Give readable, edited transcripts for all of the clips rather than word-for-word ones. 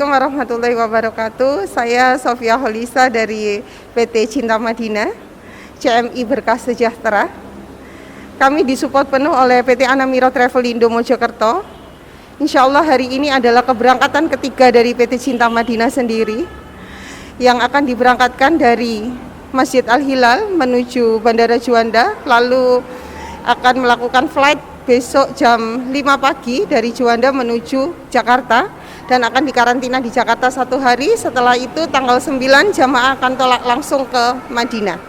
Assalamualaikum warahmatullahi wabarakatuh. Saya Sofia Holisa dari PT Cinta Madinah, CMI Berkah Sejahtera. Kami disupport penuh oleh PT Anamiro Travelindo Mojokerto. Insya Allah hari ini adalah keberangkatan ketiga dari PT Cinta Madinah sendiri, yang akan diberangkatkan dari Masjid Al-Hilal menuju Bandara Juanda, lalu akan melakukan flight besok jam 5 pagi dari Juanda menuju Jakarta, dan akan dikarantina di Jakarta 1 hari. Setelah itu tanggal 9 jamaah akan tolak langsung ke Madinah.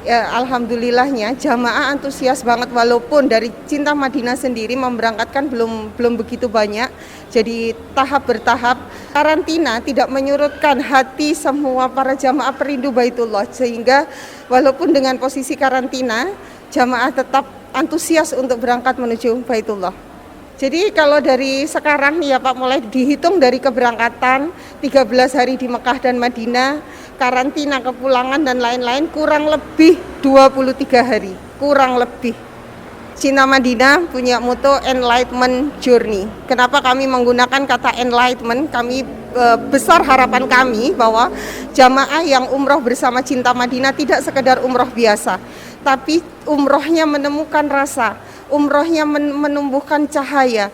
Ya, alhamdulillahnya jamaah antusias banget, walaupun dari Cinta Madinah sendiri memberangkatkan belum begitu banyak. Jadi tahap bertahap. Karantina tidak menyurutkan hati semua para jamaah perindu Baitullah, sehingga walaupun dengan posisi karantina, jamaah tetap antusias untuk berangkat menuju Baitullah. Jadi kalau dari sekarang ya Pak, mulai dihitung dari keberangkatan 13 hari di Mekah dan Madinah, karantina, kepulangan dan lain-lain, kurang lebih 23 hari, kurang lebih. Cinta Madinah punya moto Enlightenment Journey. Kenapa kami menggunakan kata enlightenment? Kami besar harapan kami bahwa jamaah yang umroh bersama Cinta Madinah tidak sekedar umroh biasa, tapi umrohnya menemukan rasa, umrohnya menumbuhkan cahaya.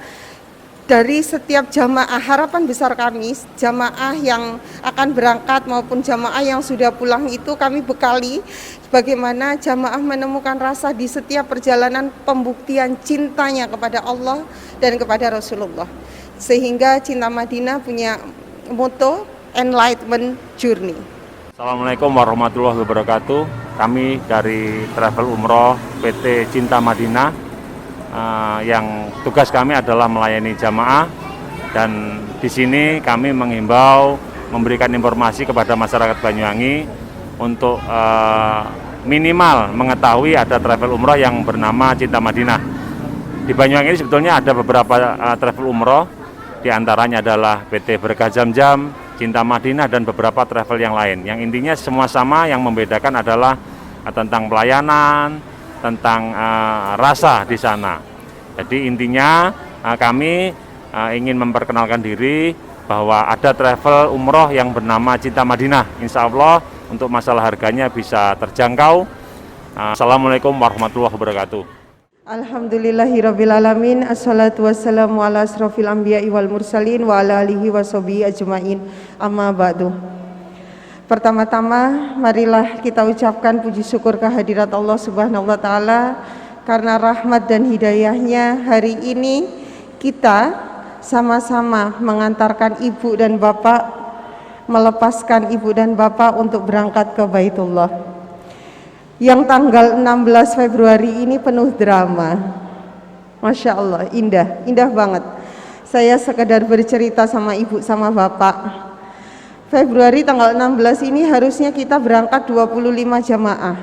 Dari setiap jamaah, harapan besar kami, jamaah yang akan berangkat maupun jamaah yang sudah pulang itu kami bekali bagaimana jamaah menemukan rasa di setiap perjalanan pembuktian cintanya kepada Allah dan kepada Rasulullah. Sehingga Cinta Madinah punya moto Enlightenment Journey. Assalamualaikum warahmatullahi wabarakatuh. Kami dari Travel Umroh PT Cinta Madinah, yang tugas kami adalah melayani jamaah, dan di sini kami menghimbau, memberikan informasi kepada masyarakat Banyuwangi untuk minimal mengetahui ada travel umroh yang bernama Cinta Madinah. Di Banyuwangi ini sebetulnya ada beberapa travel umroh, di antaranya adalah PT Berkah Jam-Jam, Cinta Madinah, dan beberapa travel yang lain. Yang intinya semua sama, yang membedakan adalah tentang pelayanan, tentang rasa di sana. Jadi intinya kami ingin memperkenalkan diri bahwa ada travel umroh yang bernama Cinta Madinah. Insya Allah untuk masalah harganya bisa terjangkau. Assalamualaikum warahmatullahi wabarakatuh. Alhamdulillahirrabbilalamin. Assalatu wassalamu ala asrofil anbiya'i wal mursalin wa ala alihi wa sahbihi ajma'in, amma ba'du. Pertama-tama marilah kita ucapkan puji syukur kehadirat Allah Subhanahu wa Ta'ala, karena rahmat dan hidayahnya hari ini kita sama-sama mengantarkan ibu dan bapak, melepaskan ibu dan bapak untuk berangkat ke Baitullah. Yang tanggal 16 Februari ini penuh drama. Masya Allah, indah banget. Saya sekedar bercerita sama ibu sama bapak. Februari tanggal 16 ini harusnya kita berangkat 25 jamaah.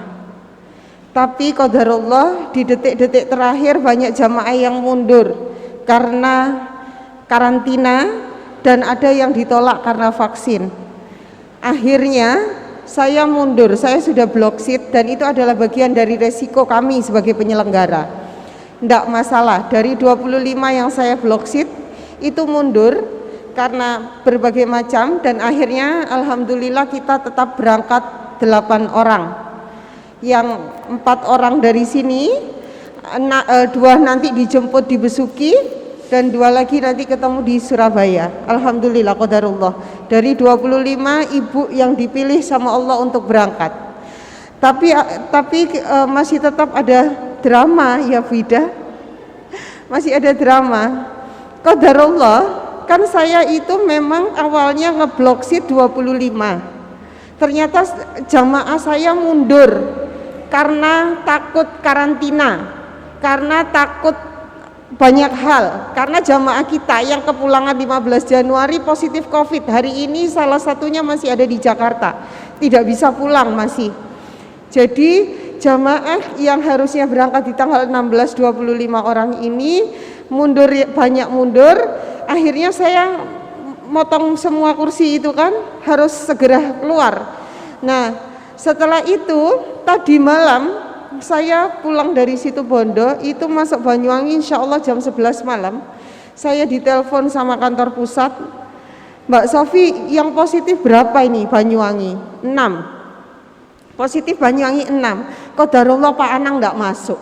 Tapi qadarullah di detik-detik terakhir banyak jamaah yang mundur karena karantina, dan ada yang ditolak karena vaksin. Akhirnya saya mundur, saya sudah block seat, dan itu adalah bagian dari resiko kami sebagai penyelenggara. Tidak masalah, dari 25 yang saya block seat itu mundur karena berbagai macam, dan akhirnya alhamdulillah kita tetap berangkat 8 orang. Yang 4 orang dari sini, 2 nanti dijemput di Besuki, dan 2 lagi nanti ketemu di Surabaya. Alhamdulillah qadarullah. Dari 25 ibu yang dipilih sama Allah untuk berangkat. Tapi masih tetap ada drama ya Vida. Masih ada drama. Qadarullah, kan saya itu memang awalnya ngeblok seat 25. Ternyata jamaah saya mundur karena takut karantina, karena takut banyak hal, karena jamaah kita yang kepulangan 15 Januari positif COVID, hari ini salah satunya masih ada di Jakarta, tidak bisa pulang masih. Jadi jamaah yang harusnya berangkat di tanggal 16 25 orang ini mundur, banyak mundur. Akhirnya saya motong semua kursi itu kan, harus segera keluar. Nah setelah itu tadi malam saya pulang dari situ Bondo, itu masuk Banyuwangi insya Allah jam 11 malam. Saya ditelepon sama kantor pusat, Mbak Sofi, yang positif berapa ini Banyuwangi? 6. Positif Banyuwangi 6. Qadarullah Pak Anang nggak masuk.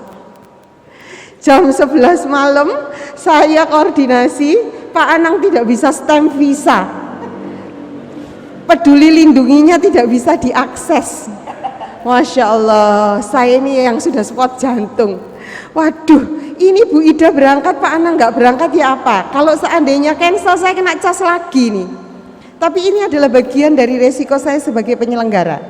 Jam 11 malam saya koordinasi, Pak Anang tidak bisa stamp visa. Peduli lindunginya tidak bisa diakses. Masya Allah, saya ini yang sudah spot jantung. Waduh, ini Bu Ida berangkat, Pak Anang nggak berangkat ya apa? Kalau seandainya cancel saya kena cas lagi nih. Tapi ini adalah bagian dari resiko saya sebagai penyelenggara.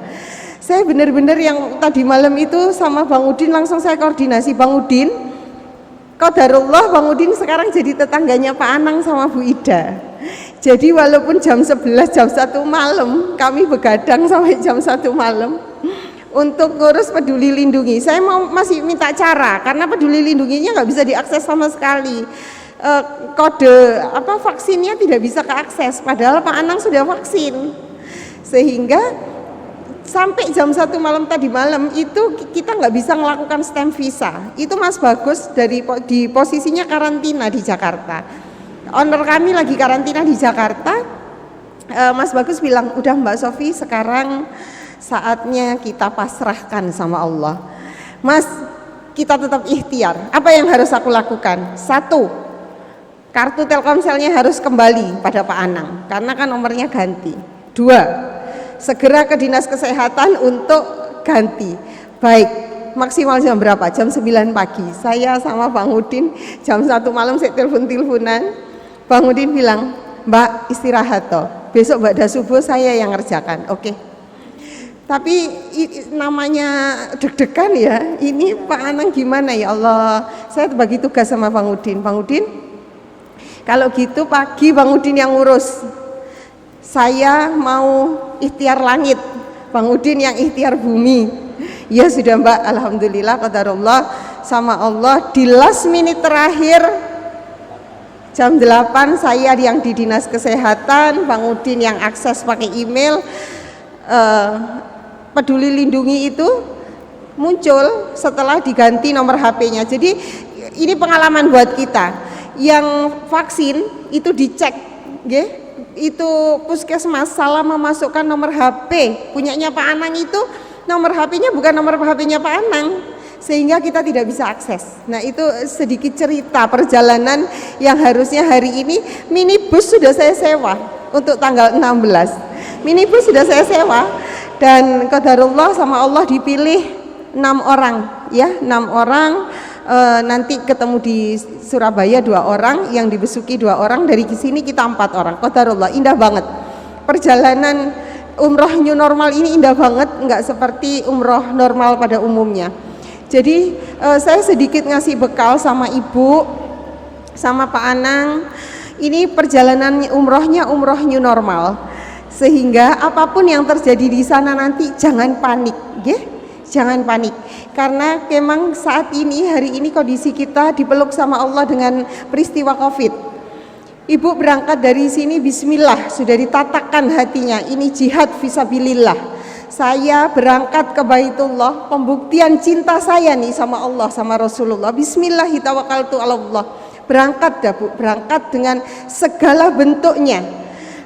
Saya benar-benar yang tadi malam itu sama Bang Udin langsung saya koordinasi, Bang Udin, qadarullah Bang Udin sekarang jadi tetangganya Pak Anang sama Bu Ida. Jadi walaupun jam 11, jam 1 malam kami begadang sampai jam 1 malam untuk ngurus peduli lindungi. Saya masih minta cara karena peduli lindunginya nggak bisa diakses sama sekali. Kode vaksinnya tidak bisa keakses padahal Pak Anang sudah vaksin. Sehingga sampai jam 1 malam tadi malam itu kita nggak bisa melakukan stamp visa. Itu Mas Bagus di posisinya karantina di Jakarta. Owner kami lagi karantina di Jakarta. Mas Bagus bilang, udah Mbak Sofi sekarang saatnya kita pasrahkan sama Allah. Mas, kita tetap ikhtiar. Apa yang harus aku lakukan? 1, kartu Telkomselnya harus kembali pada Pak Anang karena kan nomornya ganti. 2, segera ke Dinas Kesehatan untuk ganti. Baik, maksimal jam berapa? Jam 9 pagi. Saya sama Bang Udin jam 1 malam saya telepon-teleponan. Bang Udin bilang, Mbak istirahat toh. Besok Mbak subuh saya yang ngerjakan. Oke. Tapi namanya deg-degan ya. Ini Pak Anang gimana ya Allah? Saya bagi tugas sama Bang Udin. Bang Udin, kalau gitu pagi Bang Udin yang ngurus. Saya mau ikhtiar langit, Bang Udin yang ikhtiar bumi. Ya sudah Mbak, alhamdulillah qadarullah sama Allah. Di last minute terakhir jam 8 saya yang di Dinas Kesehatan, Bang Udin yang akses pakai email. Peduli lindungi itu muncul setelah diganti nomor HP-nya. Jadi ini pengalaman buat kita. Yang vaksin itu dicek, itu puskesmas salah memasukkan nomor HP punyanya Pak Anang, itu nomor HP-nya bukan nomor HP-nya Pak Anang, sehingga kita tidak bisa akses. Nah itu sedikit cerita perjalanan yang harusnya hari ini. Minibus sudah saya sewa untuk tanggal 16. Minibus sudah saya sewa dan qadarullah sama Allah dipilih 6 orang ya, 6 orang. Nanti ketemu di Surabaya 2 orang, yang di Besuki 2 orang, dari sini kita 4 orang. Qadarullah, indah banget. Perjalanan umroh new normal ini indah banget, nggak seperti umroh normal pada umumnya. Jadi saya sedikit ngasih bekal sama Ibu, sama Pak Anang. Ini perjalanan umrohnya umroh new normal, sehingga apapun yang terjadi di sana nanti jangan panik, jangan panik. Karena memang saat ini, hari ini kondisi kita dipeluk sama Allah dengan peristiwa Covid. Ibu berangkat dari sini bismillah, sudah ditatakan hatinya, ini jihad fisabilillah. Saya berangkat ke Baitullah, pembuktian cinta saya nih sama Allah, sama Rasulullah. Bismillahi tawakkaltu ala Allah. Berangkat dah Bu, berangkat dengan segala bentuknya.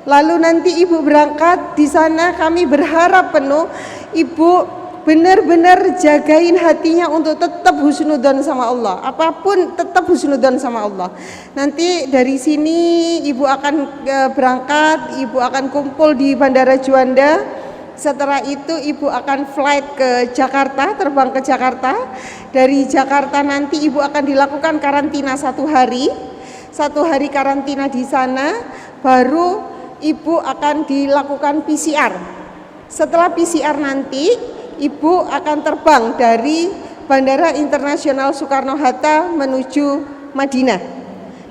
Lalu nanti Ibu berangkat di sana, kami berharap penuh Ibu benar-benar jagain hatinya untuk tetap husnudzon sama Allah. Apapun tetap husnudzon sama Allah. Nanti dari sini Ibu akan berangkat, Ibu akan kumpul di Bandara Juanda. Setelah itu Ibu akan flight ke Jakarta, terbang ke Jakarta. Dari Jakarta nanti Ibu akan dilakukan karantina 1 hari. 1 hari karantina di sana, baru Ibu akan dilakukan PCR. Setelah PCR nanti Ibu akan terbang dari Bandara Internasional Soekarno-Hatta menuju Madinah.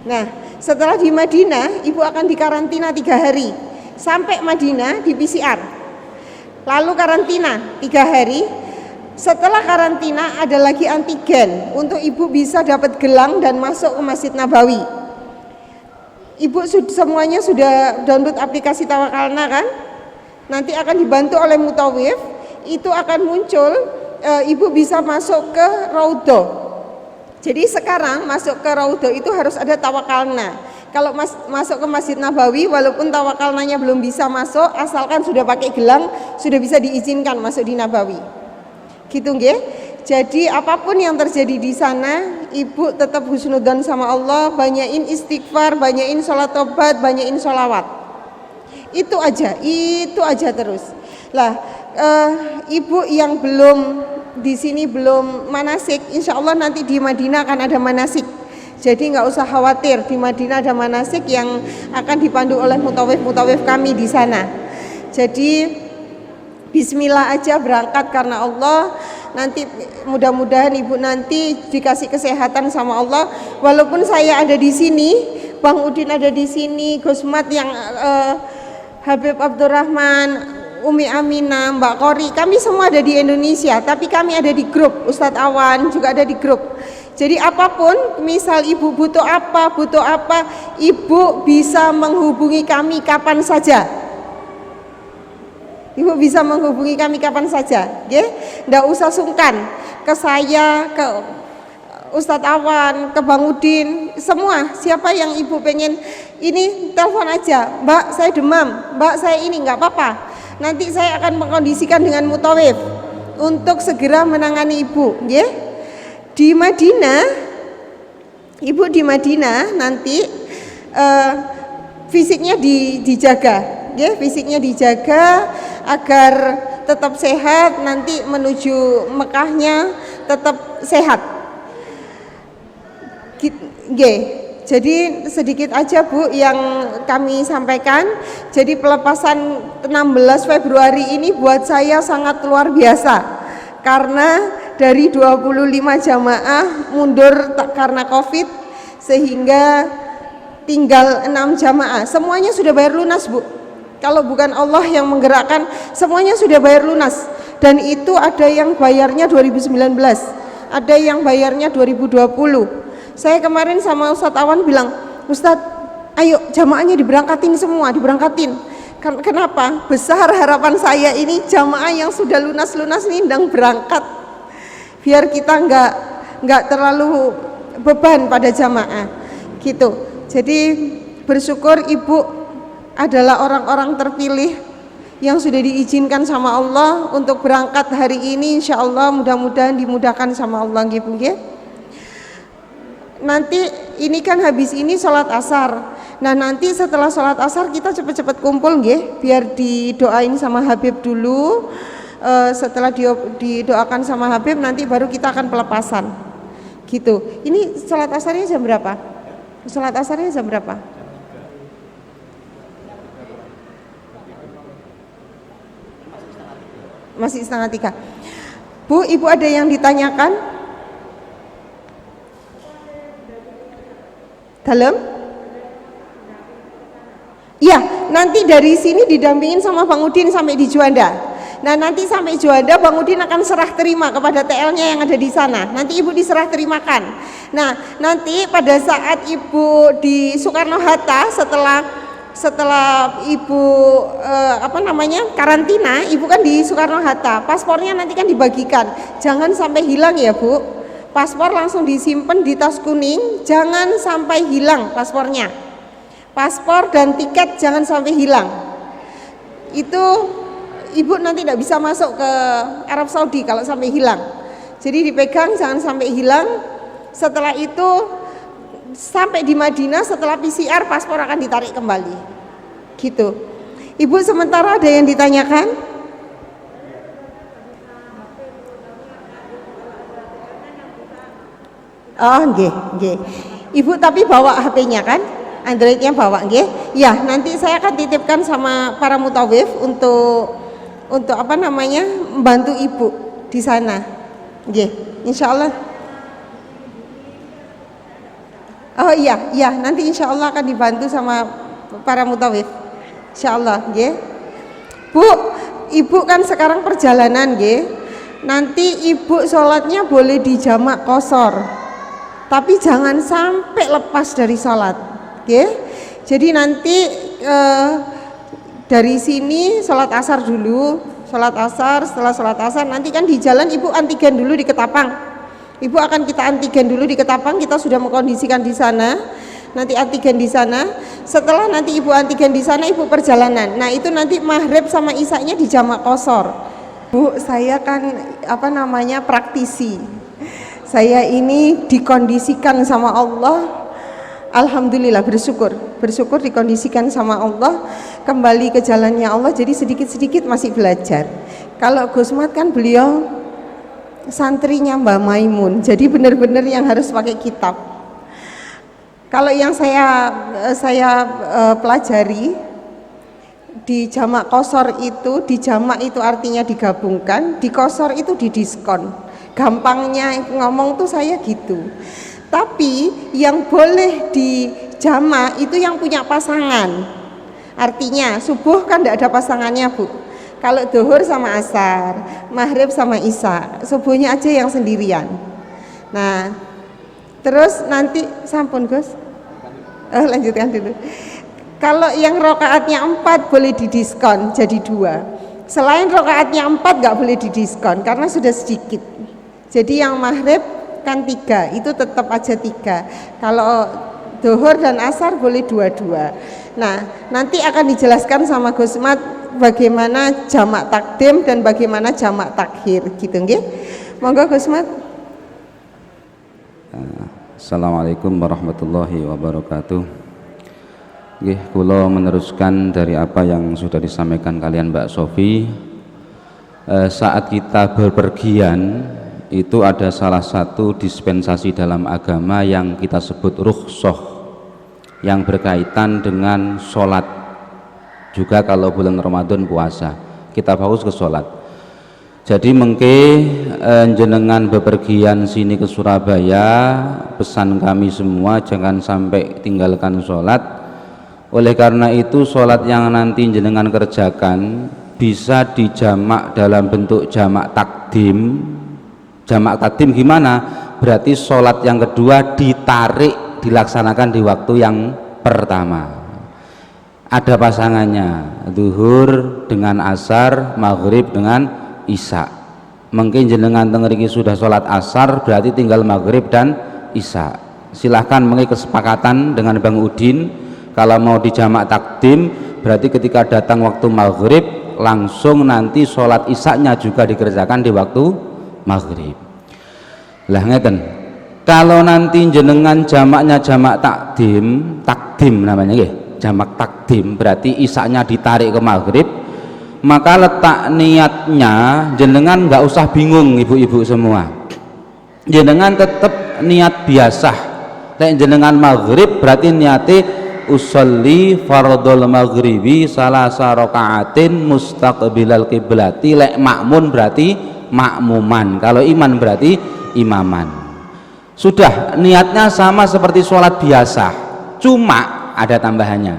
Nah, setelah di Madinah, Ibu akan dikarantina 3 hari. Sampai Madinah di PCR. Lalu karantina 3 hari. Setelah karantina ada lagi antigen untuk Ibu bisa dapat gelang dan masuk ke Masjid Nabawi. Ibu semuanya sudah download aplikasi Tawakalna kan? Nanti akan dibantu oleh Mutawif. Itu akan muncul, Ibu bisa masuk ke Raudhah. Jadi sekarang masuk ke Raudhah itu harus ada Tawakalna. Kalau masuk ke Masjid Nabawi, walaupun tawakalnanya belum bisa masuk, asalkan sudah pakai gelang, sudah bisa diizinkan masuk di Nabawi. Gitu nggih. Jadi apapun yang terjadi di sana, ibu tetap husnudzon sama Allah, banyain istighfar, banyain sholat tobat, banyain sholawat. Itu aja terus. Lah, ibu yang belum di sini belum manasik, insya Allah nanti di Madinah akan ada manasik. Jadi nggak usah khawatir, di Madinah ada manasik yang akan dipandu oleh mutawif kami di sana. Jadi bismillah aja berangkat karena Allah. Nanti mudah-mudahan ibu nanti dikasih kesehatan sama Allah. Walaupun saya ada di sini, Bang Udin ada di sini, Gusmat yang Habib Abdurrahman, Umi Aminah, Mbak Kori, kami semua ada di Indonesia, tapi kami ada di grup. Ustadz Awan juga ada di grup. Jadi apapun, misal ibu butuh apa, ibu bisa menghubungi kami kapan saja. Ibu bisa menghubungi kami kapan saja, ya. Nggak usah sungkan ke saya, ke Ustadz Awan, ke Bang Udin, semua. Siapa yang ibu pengen ini, telepon aja. Mbak, saya demam. Mbak, saya ini, nggak apa-apa. Nanti saya akan mengkondisikan dengan mutawif untuk segera menangani ibu, ya. Di Madinah, ibu di Madinah nanti fisiknya dijaga, ya, fisiknya dijaga agar tetap sehat, nanti menuju Mekahnya tetap sehat. Jadi sedikit aja Bu yang kami sampaikan. Jadi pelepasan 16 Februari ini buat saya sangat luar biasa, karena dari 25 jamaah mundur karena COVID, sehingga tinggal 6 jamaah. Semuanya sudah bayar lunas Bu. Kalau bukan Allah yang menggerakkan, semuanya sudah bayar lunas. Dan itu ada yang bayarnya 2019, ada yang bayarnya 2020. Saya kemarin sama Ustadz Awan bilang, Ustadz, ayo jamaahnya diberangkatin semua, diberangkatin. Kenapa? Besar harapan saya ini jamaah yang sudah lunas-lunas ini ndang berangkat, biar kita nggak terlalu beban pada jamaah, gitu. Jadi bersyukur ibu adalah orang-orang terpilih yang sudah diizinkan sama Allah untuk berangkat hari ini. Insya Allah mudah-mudahan dimudahkan sama Allah, gitu. Nanti ini kan habis ini sholat asar. Nah nanti setelah sholat asar kita cepet-cepet kumpul, biar didoain sama Habib dulu. Setelah didoakan sama Habib, nanti baru kita akan pelepasan, gitu. Ini sholat asarnya jam berapa? Sholat asarnya jam berapa? Masih 2:30. Bu, ibu ada yang ditanyakan? Dalam? Ya, nanti dari sini didampingin sama Bang Udin sampai di Juanda. Nah nanti sampai Juanda Bang Udin akan serah terima kepada TL-nya yang ada di sana. Nanti ibu diserah terimakan. Nah nanti pada saat ibu di Soekarno-Hatta, setelah ibu karantina, ibu kan di Soekarno-Hatta, paspornya nanti kan dibagikan. Jangan sampai hilang ya Bu. Paspor langsung disimpan di tas kuning, jangan sampai hilang paspornya. Paspor dan tiket jangan sampai hilang. Itu ibu nanti tidak bisa masuk ke Arab Saudi kalau sampai hilang. Jadi dipegang jangan sampai hilang. Setelah itu sampai di Madinah, setelah PCR paspor akan ditarik kembali, gitu. Ibu sementara ada yang ditanyakan? Oh, nggih. Ibu tapi bawa HP-nya kan? Android-nya bawa, nggih? Ya, nanti saya akan titipkan sama para mutawif untuk membantu ibu di sana. Nggih, insyaallah. Oh iya, nanti insyaallah akan dibantu sama para mutawif. Insyaallah, nggih. Bu, ibu kan sekarang perjalanan, nggih. Nanti ibu sholatnya boleh di jamak qashar. Tapi jangan sampai lepas dari sholat, okay? Jadi nanti dari sini sholat asar dulu, setelah sholat asar nanti kan di jalan ibu antigen dulu di Ketapang. Ibu akan kita antigen dulu di Ketapang, kita sudah mengkondisikan di sana. nanti antigen di sana. Setelah nanti ibu antigen di sana, ibu perjalanan. Nah itu nanti maghrib sama isya-nya di jamak qashar. Bu, saya kan praktisi. Saya ini dikondisikan sama Allah. Alhamdulillah, bersyukur dikondisikan sama Allah, kembali ke jalannya Allah, jadi sedikit-sedikit masih belajar. Kalau Gus Mat kan beliau santrinya Mbah Maimun, jadi benar-benar yang harus pakai kitab. Kalau yang saya pelajari di jamak qashar itu, di jamak itu artinya digabungkan, di qashar itu didiskon. Gampangnya ngomong tuh saya gitu. Tapi yang boleh di jamak itu yang punya pasangan. Artinya subuh kan tidak ada pasangannya, Bu. Kalau duhur sama asar, maghrib sama isya, subuhnya aja yang sendirian. Nah, terus nanti sampun Gus. Lanjutkan dulu. Kalau yang rokaatnya 4 boleh didiskon jadi 2. Selain rokaatnya 4 nggak boleh didiskon karena sudah sedikit. Jadi yang maghrib kan 3, itu tetap aja 3. Kalau duhur dan asar boleh 2-2. Nah, nanti akan dijelaskan sama Gus Mat bagaimana jamak takdim dan bagaimana jamak takhir gitu nggih. Monggo Gus Mat. Assalamualaikum warahmatullahi wabarakatuh. Nggih, kula meneruskan dari apa yang sudah disampaikan kalian Mbak Sofi. Saat kita berpergian itu ada salah satu dispensasi dalam agama yang kita sebut rukhsah, yang berkaitan dengan sholat. Juga kalau bulan Ramadan puasa kita fokus ke sholat. Jadi mengke jenengan bepergian sini ke Surabaya, pesan kami semua jangan sampai tinggalkan sholat. Oleh karena itu sholat yang nanti jenengan kerjakan bisa dijamak dalam bentuk jamak takdim. Jamak takdim gimana? Berarti sholat yang kedua ditarik, dilaksanakan di waktu yang pertama. Ada pasangannya, zuhur dengan asar, maghrib dengan isya. Mungkin jenengan tengeriki sudah sholat asar, berarti tinggal maghrib dan isya. Silahkan mengenai kesepakatan dengan Bang Udin. Kalau mau dijamak takdim, berarti ketika datang waktu maghrib langsung nanti sholat isya-nya juga dikerjakan di waktu maghrib. Lah ngeten, kalau nanti jenengan jamaknya jamak takdim namanya nggih, jamak takdim berarti isya-nya ditarik ke maghrib, maka letak niatnya jenengan nggak usah bingung ibu-ibu semua. Jenengan tetap niat biasa. Lek jenengan maghrib berarti niati usolli fardhul maghribi salasa rakaatin mustaqbilal qiblati. Lek makmun berarti makmuman, kalau iman berarti imaman. Sudah niatnya sama seperti sholat biasa, cuma ada tambahannya.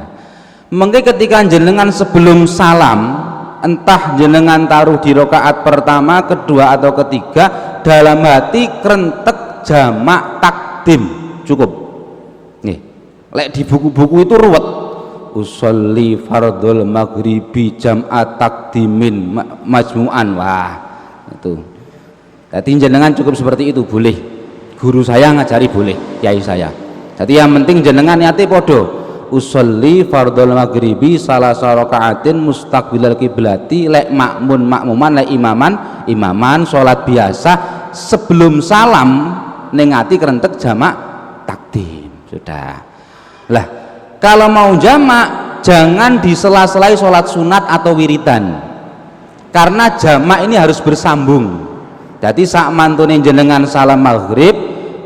Mungkin ketika jenengan sebelum salam, entah jenengan taruh di rakaat pertama, kedua atau ketiga, dalam hati krentek jamak takdim cukup. Nih, lek di buku-buku itu ruwet. Usolli fardhul maghribi jam'at takdimin majmu'an. Wah, itu. Jadi jenengan cukup seperti itu boleh. Guru saya ngajari boleh, kiai saya. Jadi yang penting jenengan niati podo. Usolli fardhul maghribi salasa rakaatin mustaqbilal kiblati. Lek makmuman, lek imaman sholat biasa sebelum salam nengati kerentek jamak takdim. Sudah. Lah, kalau mau jamak jangan di sela-sela sholat sunat atau wiridan. Karena jamak ini harus bersambung. Jadi saat mantune jenengan salam maghrib,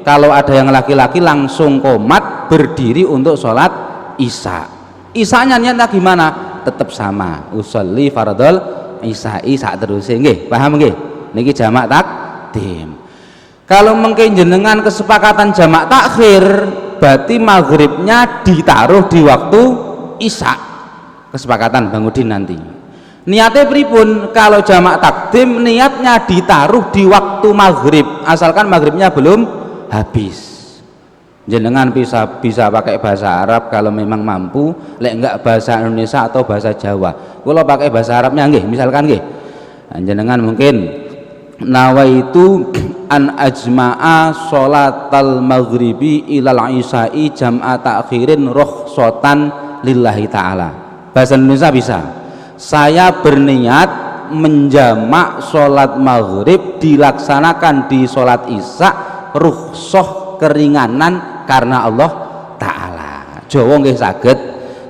kalau ada yang laki-laki langsung qomat berdiri untuk sholat isya. Isyanya niatnya gimana? Tetap sama. Usolli fardhul isya terus nggih. Paham nggih? Niki jamak takdim. Kalau mungkin jenengan kesepakatan jamak takhir, berarti maghribnya ditaruh di waktu isya. Kesepakatan Bang Udin nanti. Niatnya pripun? Kalau jamak takdim niatnya ditaruh di waktu maghrib, asalkan maghribnya belum habis. Jenengan bisa pakai bahasa Arab kalau memang mampu, lek enggak bahasa Indonesia atau bahasa Jawa. Kalau pakai bahasa Arabnya nggih, misalkan nggih. Jenengan mungkin nawaitu an ajma'a sholatal maghribi ilal isya'i jam'a ta'khirin rukhsatan lillahi ta'ala. Bahasa Indonesia bisa. Saya berniat menjamak sholat maghrib dilaksanakan di sholat isya rukhsah keringanan karena Allah Ta'ala. Jawa nggih saged,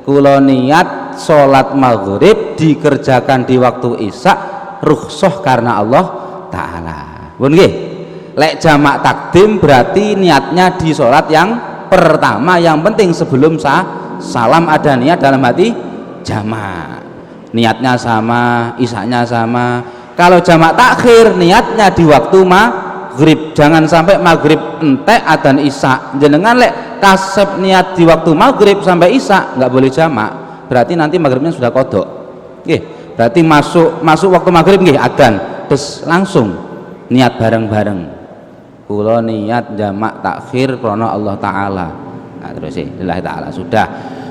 kula niat sholat maghrib dikerjakan di waktu isya rukhsah karena Allah Ta'ala. Pun nggih, lek jamak takdim berarti niatnya di sholat yang pertama, yang penting sebelum salam ada niat dalam hati jamak, niatnya sama, isanya sama. Kalau jamak takhir niatnya di waktu maghrib, jangan sampai maghrib entek adzan isya. Jenengan lek kasep niat di waktu maghrib sampai isya nggak boleh jamak, berarti nanti maghribnya sudah kodok. Nggih, berarti masuk waktu maghrib nggih adzan, terus langsung niat bareng-bareng. Kula niat jamak takhir karena Allah Ta'ala. Nah, terus lillahi ta'ala sudah.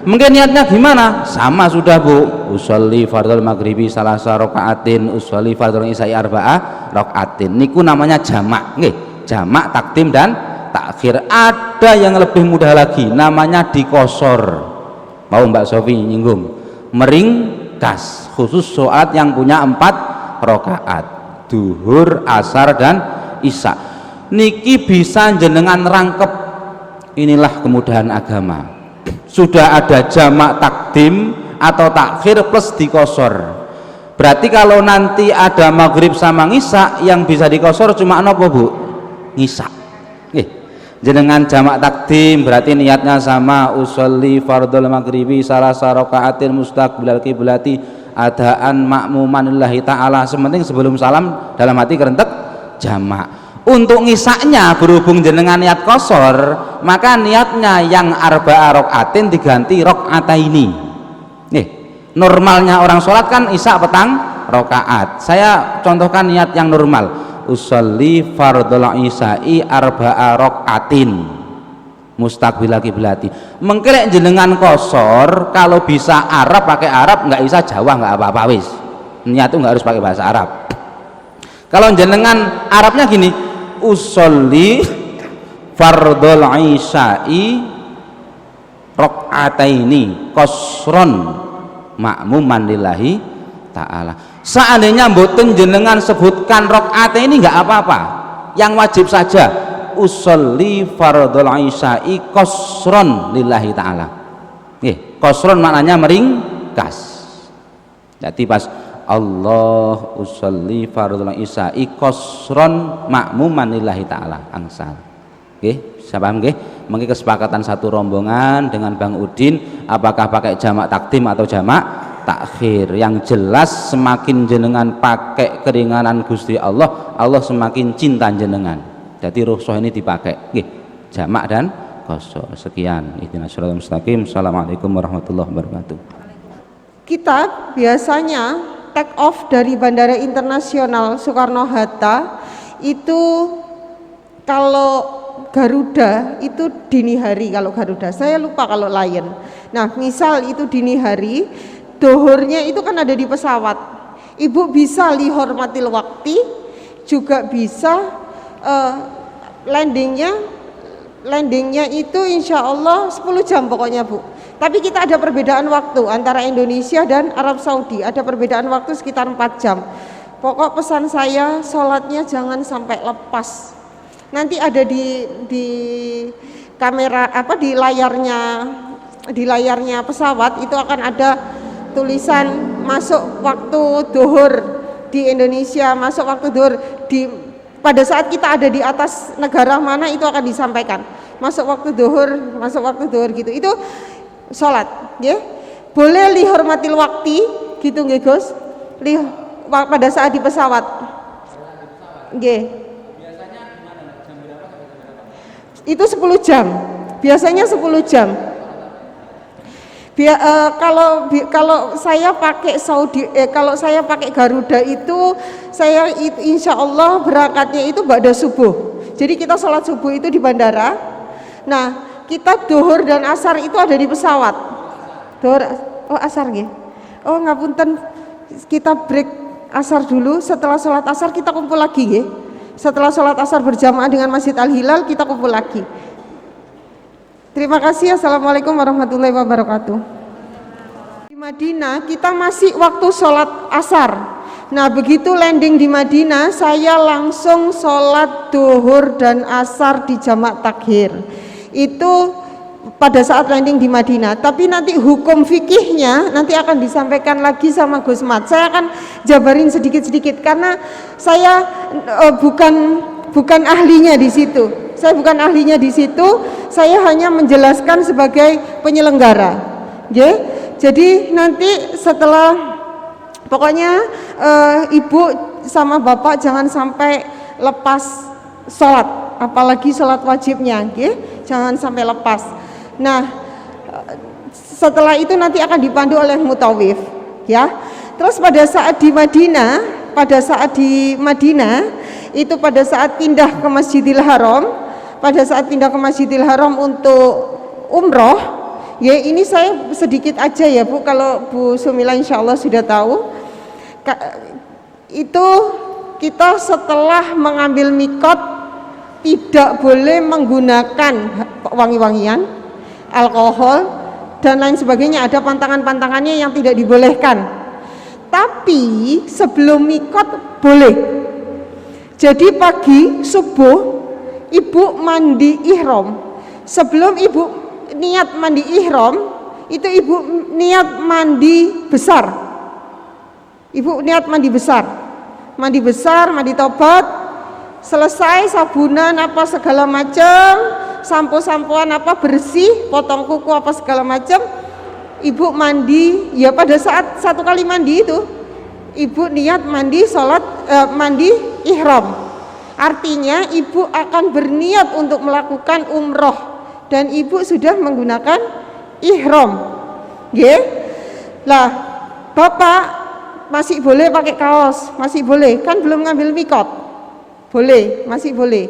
Mungkin niatnya gimana? Sama sudah Bu. Usolli fardhul maghribi salasa rakaatin, usolli fardhul isya'i arba'ah rakaatin. Niku namanya jamak, nggih. Jamak takdim dan takhir. Ada yang lebih mudah lagi, namanya dikosor. Mau Mbak Sofi nyinggung? Meringkas, khusus sholat yang punya 4 rakaat. Duhur, asar dan isya. Niki bisa jenengan rangkep. Inilah kemudahan agama. Sudah ada jamak takdim atau takhir plus dikosor. Berarti kalau nanti ada maghrib sama ngisa, yang bisa dikosor cuma apa Bu? Ngisa. Jenengan jamak takdim berarti niatnya sama, usolli fardhul maghribi salasa rakaatin mustaqbilal qiblati adaan makmuman lillahi ta'ala. Sementing sebelum salam dalam hati kerentek jamak. Untuk ngisaknya berhubung jenengan niat kosor, maka niatnya yang arba'a rakaatin diganti rakaataini. Normalnya orang sholat kan isya petang rakaat. Saya contohkan niat yang normal, usolli fardhul isya'i arba'a rakaatin mustaqbilal qiblati. Mengkelek jenengan kosor, kalau bisa Arab pakai Arab, nggak bisa Jawa nggak apa-apa wis. Niat itu nggak harus pakai bahasa Arab. Kalau jenengan Arabnya gini, usolli fardhul isya'i rakaataini qasron makmuman lillahi ta'ala. Seandainya mboten jenengan sebutkan rakaataini nggak apa-apa, yang wajib saja usolli fardhul isya'i qasron lillahi ta'ala. Qasron maknanya meringkas. Jadi pas Allah usolli fardhul isya'i qasron makmuman lillahi ta'ala angsal. Nggih, bisa paham nggih? Mungkin kesepakatan satu rombongan dengan Bang Udin, apakah pakai jamak takdim atau jamak takhir. Yang jelas semakin jenengan pakai keringanan Gusti Allah, Allah semakin cinta jenengan. Jadi rukhsah ini dipakai nggih, jamak dan qasar. Sekian, ihdinas shiratal mustaqim. Assalamualaikum warahmatullahi wabarakatuh. Kita biasanya take off dari Bandara Internasional Soekarno-Hatta itu kalau Garuda itu dini hari, kalau Garuda saya lupa kalau Lion. Nah misal itu dini hari, dohornya itu kan ada di pesawat. Ibu bisa lihormatil wakti, juga bisa landingnya itu insya Allah 10 jam pokoknya Bu. Tapi kita ada perbedaan waktu antara Indonesia dan Arab Saudi, ada perbedaan waktu sekitar 4 jam. Pokok pesan saya, sholatnya jangan sampai lepas. Nanti ada di kamera di layarnya pesawat itu akan ada tulisan masuk waktu duhur di Indonesia, masuk waktu duhur pada saat kita ada di atas negara mana itu akan disampaikan. Masuk waktu duhur gitu. Itu sholat, ya. Boleh lihormatil waktu gitu nggih Gus? Pada saat di pesawat. Nggih. Itu 10 jam. Biasanya 10 jam. Kalau saya pakai kalau saya pakai Garuda itu saya insya Allah berangkatnya itu ba'da subuh. Jadi kita sholat subuh itu di bandara. Nah kita duhur dan asar itu ada di pesawat. Asar nggih. Oh ngapunten, kita break asar dulu. Setelah sholat asar kita kumpul lagi nggih. Setelah sholat asar berjamaah dengan Masjid Al-Hilal, kita kumpul lagi. Terima kasih. Assalamualaikum warahmatullahi wabarakatuh. Di Madinah kita masih waktu sholat asar. Nah, begitu landing di Madinah, saya langsung sholat duhur dan asar di jamak takhir. Itu pada saat landing di Madinah. Tapi nanti hukum fikihnya nanti akan disampaikan lagi sama Gus Mat. Saya akan jabarin sedikit-sedikit karena saya bukan ahlinya di situ. Saya bukan ahlinya di situ. Saya hanya menjelaskan sebagai penyelenggara. Jadi nanti setelah pokoknya ibu sama bapak jangan sampai lepas sholat, apalagi sholat wajibnya, jangan sampai lepas. Nah, setelah itu nanti akan dipandu oleh mutawif, ya. Terus pada saat di Madinah, itu pada saat pindah ke Masjidil Haram, untuk umroh, ya ini saya sedikit aja ya Bu, kalau Bu Sumila insya Allah sudah tahu. Itu kita setelah mengambil mikot tidak boleh menggunakan wangi-wangian, alkohol dan lain sebagainya. Ada pantangan-pantangannya yang tidak dibolehkan. Tapi sebelum mikot boleh. Jadi pagi subuh ibu mandi ihram. Sebelum ibu niat mandi ihram, itu ibu niat mandi besar. Ibu niat mandi besar, mandi tobat, selesai sabunan apa segala macam, sampo-sampoan apa bersih, potong kuku apa segala macam, ibu mandi. Ya pada saat satu kali mandi itu, ibu niat mandi mandi ihram. Artinya ibu akan berniat untuk melakukan umroh dan ibu sudah menggunakan ihram. Lah, bapak masih boleh pakai kaos, masih boleh, kan belum ngambil mikot, boleh, masih boleh.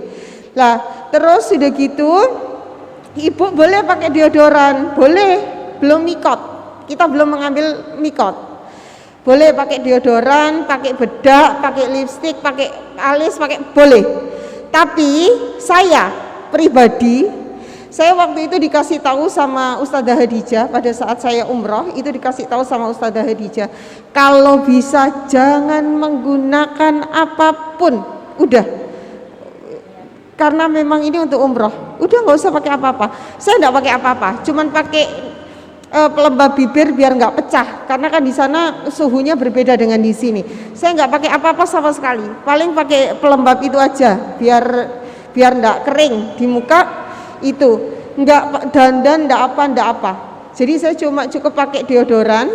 Lah terus sudah gitu ibu boleh pakai deodoran, boleh, belum mikot, kita belum mengambil mikot, boleh pakai deodoran, pakai bedak, pakai lipstik, pakai alis, pakai, boleh. Tapi saya pribadi, saya waktu itu dikasih tahu sama Ustadzah Hadijah pada saat saya umroh, itu dikasih tahu sama Ustadzah Hadijah, kalau bisa jangan menggunakan apapun, udah, karena memang ini untuk umroh, udah nggak usah pakai apa-apa. Saya nggak pakai apa-apa, cuman pakai pelembab bibir biar nggak pecah, karena kan di sana suhunya berbeda dengan di sini. Saya nggak pakai apa-apa sama sekali, paling pakai pelembab itu aja, biar nggak kering di muka. Itu enggak dandan, enggak apa. Jadi saya cukup pakai deodoran,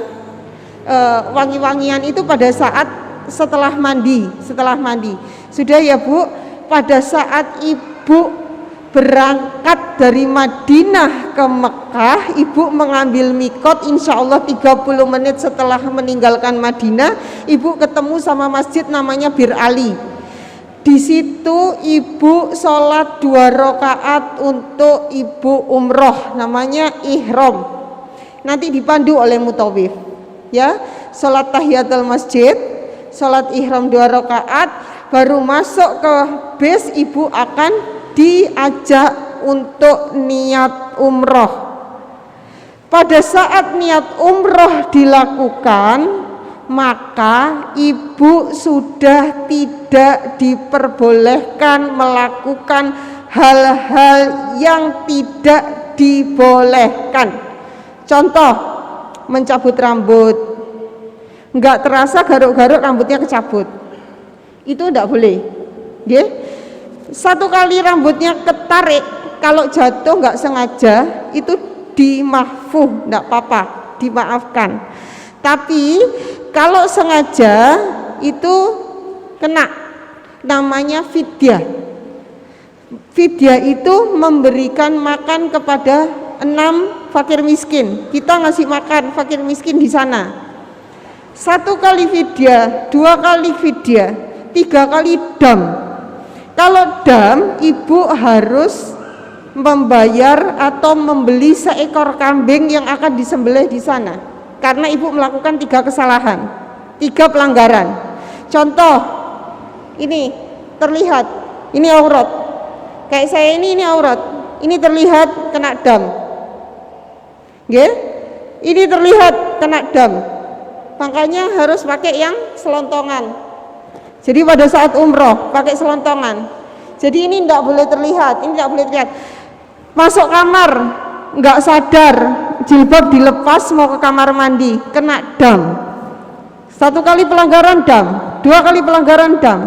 wangi-wangian itu pada saat setelah mandi. Sudah ya Bu, pada saat ibu berangkat dari Madinah ke Mekah, ibu mengambil mikot, insya Allah 30 menit setelah meninggalkan Madinah, ibu ketemu sama masjid namanya Bir Ali. Di situ ibu sholat 2 rakaat untuk ibu umroh, namanya ihram. Nanti dipandu oleh mutawif, ya. Sholat tahiyatul masjid, sholat ihram 2 rakaat, baru masuk ke base ibu akan diajak untuk niat umroh. Pada saat niat umroh dilakukan, maka ibu sudah tidak diperbolehkan melakukan hal-hal yang tidak dibolehkan. Contoh, mencabut rambut, nggak terasa garuk-garuk rambutnya kecabut, itu tidak boleh. Satu kali rambutnya ketarik, kalau jatuh nggak sengaja itu dimahfuh, nggak apa-apa, dimaafkan. Tapi kalau sengaja itu kena, namanya fidyah. Fidyah itu memberikan makan kepada 6 fakir miskin. Kita ngasih makan fakir miskin di sana. 1 kali fidyah, 2 kali fidyah, 3 kali dam. Kalau dam, ibu harus membayar atau membeli seekor kambing yang akan disembelih di sana. Karena ibu melakukan 3 kesalahan, 3 pelanggaran. Contoh, ini terlihat. Ini aurat. Kayak saya ini aurat. Ini terlihat kena dam. Nggih? Ini terlihat kena dam. Makanya harus pakai yang selontongan. Jadi pada saat umroh pakai selontongan. Jadi ini tidak boleh terlihat. Ini tidak boleh terlihat. Masuk kamar nggak sadar, jilbab dilepas mau ke kamar mandi, kena dam. 1 kali pelanggaran dam, 2 kali pelanggaran dam,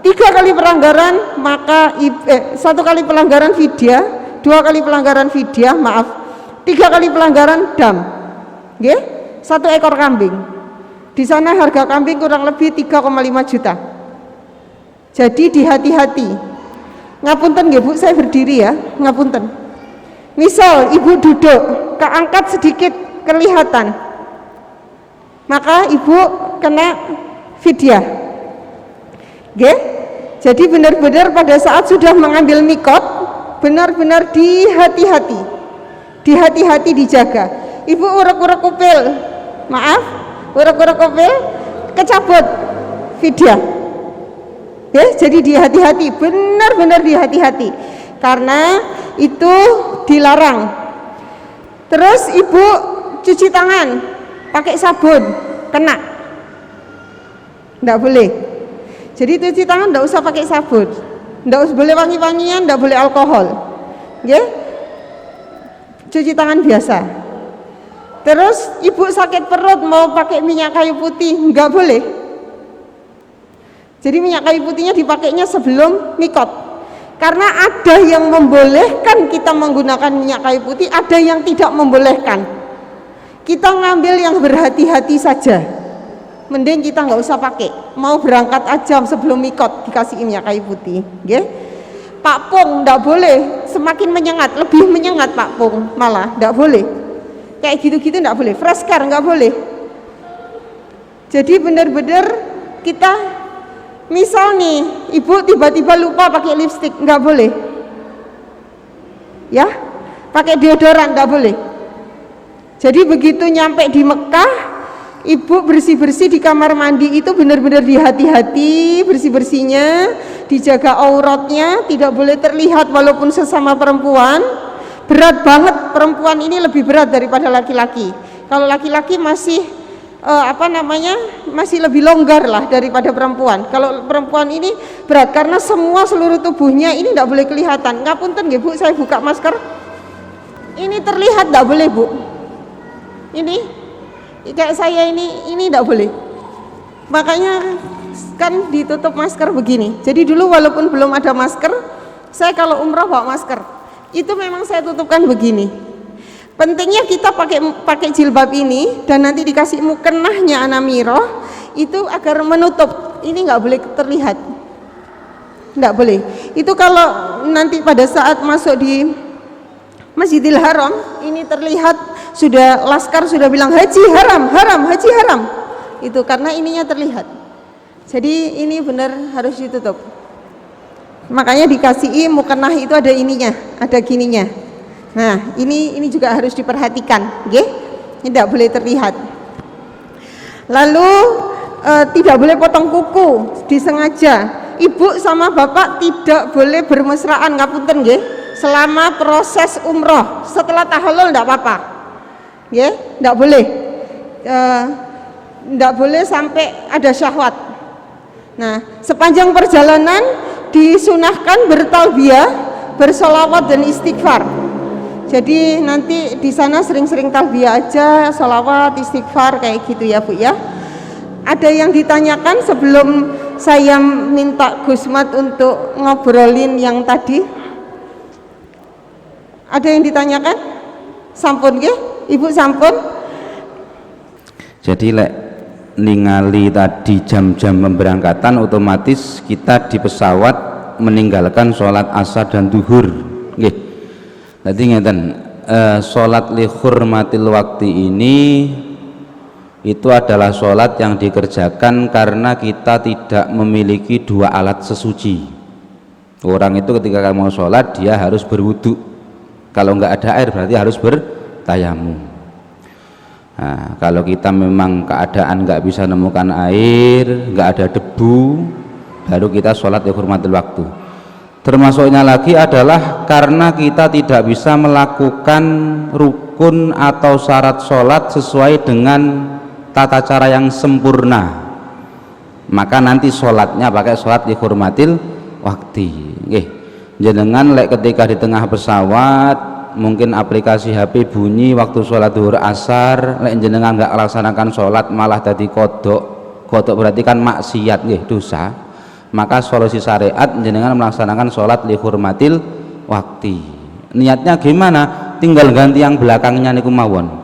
3 kali pelanggaran maka 1 kali pelanggaran fidyah, 2 kali pelanggaran fidyah, maaf, 3 kali pelanggaran dam. Nggih? 1 ekor kambing. Di sana harga kambing kurang lebih 3,5 juta. Jadi dihati-hati. Ngapunten nggih Bu, saya berdiri ya, ngapunten. Misal ibu duduk, keangkat sedikit kelihatan, maka ibu kena fidyah. Nggih? Jadi benar-benar pada saat sudah mengambil mikot, benar-benar dihati-hati. Dihati-hati dijaga. Ibu urek-urek kupil. Maaf, urek-urek kupil kecabut fidyah. Ya, jadi dihati-hati, benar-benar dihati-hati. Karena itu dilarang. Terus ibu cuci tangan pakai sabun, kena. Enggak boleh. Jadi cuci tangan enggak usah pakai sabun. Enggak boleh wangi-wangian, enggak boleh alkohol. Ya? Cuci tangan biasa. Terus ibu sakit perut mau pakai minyak kayu putih, enggak boleh. Jadi minyak kayu putihnya dipakainya sebelum mikot. Karena ada yang membolehkan kita menggunakan minyak kayu putih, ada yang tidak membolehkan. Kita ngambil yang berhati-hati saja. Mending kita nggak usah pakai. Mau berangkat aja sebelum mikot dikasih minyak kayu putih. Okay? Pak Pung nggak boleh, semakin menyengat, lebih menyengat Pak Pung malah nggak boleh. Kayak gitu-gitu nggak boleh. Fresh car nggak boleh. Jadi benar-benar kita, misal nih, ibu tiba-tiba lupa pakai lipstik, nggak boleh. Ya, pakai deodoran nggak boleh. Jadi begitu nyampe di Mekah, ibu bersih-bersih di kamar mandi itu benar-benar dihati-hati, bersih-bersihnya, dijaga auratnya, tidak boleh terlihat walaupun sesama perempuan. Berat banget, perempuan ini lebih berat daripada laki-laki. Kalau laki-laki masih masih lebih longgar lah daripada perempuan. Kalau perempuan ini berat karena semua seluruh tubuhnya ini tidak boleh kelihatan. Ngapunten nggih Bu, saya buka masker. Ini terlihat tidak boleh Bu. Ini kayak saya ini tidak boleh. Makanya kan ditutup masker begini. Jadi dulu walaupun belum ada masker, saya kalau umrah bawa masker. Itu memang saya tutupkan begini. Pentingnya kita pakai jilbab ini dan nanti dikasih mukennahnya anamiroh itu agar menutup. Ini nggak boleh terlihat, nggak boleh. Itu kalau nanti pada saat masuk di Masjidil Haram ini terlihat sudah laskar sudah bilang haji haram, haram, haji haram. Itu karena ininya terlihat. Jadi ini benar harus ditutup. Makanya dikasih mukennah itu ada ininya, ada gininya. Nah, ini juga harus diperhatikan, nggih? Tidak boleh terlihat. Lalu tidak boleh potong kuku disengaja. Ibu sama bapak tidak boleh bermesraan, ngapunten nggih, selama proses umroh. Setelah tahallul enggak apa-apa. Nggih, enggak boleh. Enggak boleh sampai ada syahwat. Nah, sepanjang perjalanan disunahkan bertalbiyah, bersolawat dan istighfar. Jadi nanti di sana sering-sering talbiyah aja, sholawat, istighfar kayak gitu ya Bu ya. Ada yang ditanyakan sebelum saya minta Gusmat untuk ngobrolin yang tadi? Ada yang ditanyakan? Sampun nggih? Ibu sampun? Jadi lek ningali tadi jam-jam pemberangkatan otomatis kita di pesawat meninggalkan sholat asar dan duhur. Nggih. Jadi ngeten, sholat li hurmatil waktu ini itu adalah sholat yang dikerjakan karena kita tidak memiliki dua alat sesuci. Orang itu ketika mau sholat dia harus berwudu. Kalau nggak ada air berarti harus bertayamum. Nah, kalau kita memang keadaan nggak bisa nemukan air, nggak ada debu, baru kita sholat dihormatil waktu. Termasuknya lagi adalah karena kita tidak bisa melakukan rukun atau syarat sholat sesuai dengan tata cara yang sempurna, maka nanti sholatnya pakai sholat dihormatil waktu. Jenengan lek ketika di tengah pesawat mungkin aplikasi HP bunyi waktu sholat duhur asar, lek jenengan nggak laksanakan sholat malah tadi kodok berarti kan maksiat, dosa. Maka solusi syariat jenengan melaksanakan sholat li hurmatil wakti. Niatnya gimana? Tinggal ganti yang belakangnya niku mawon.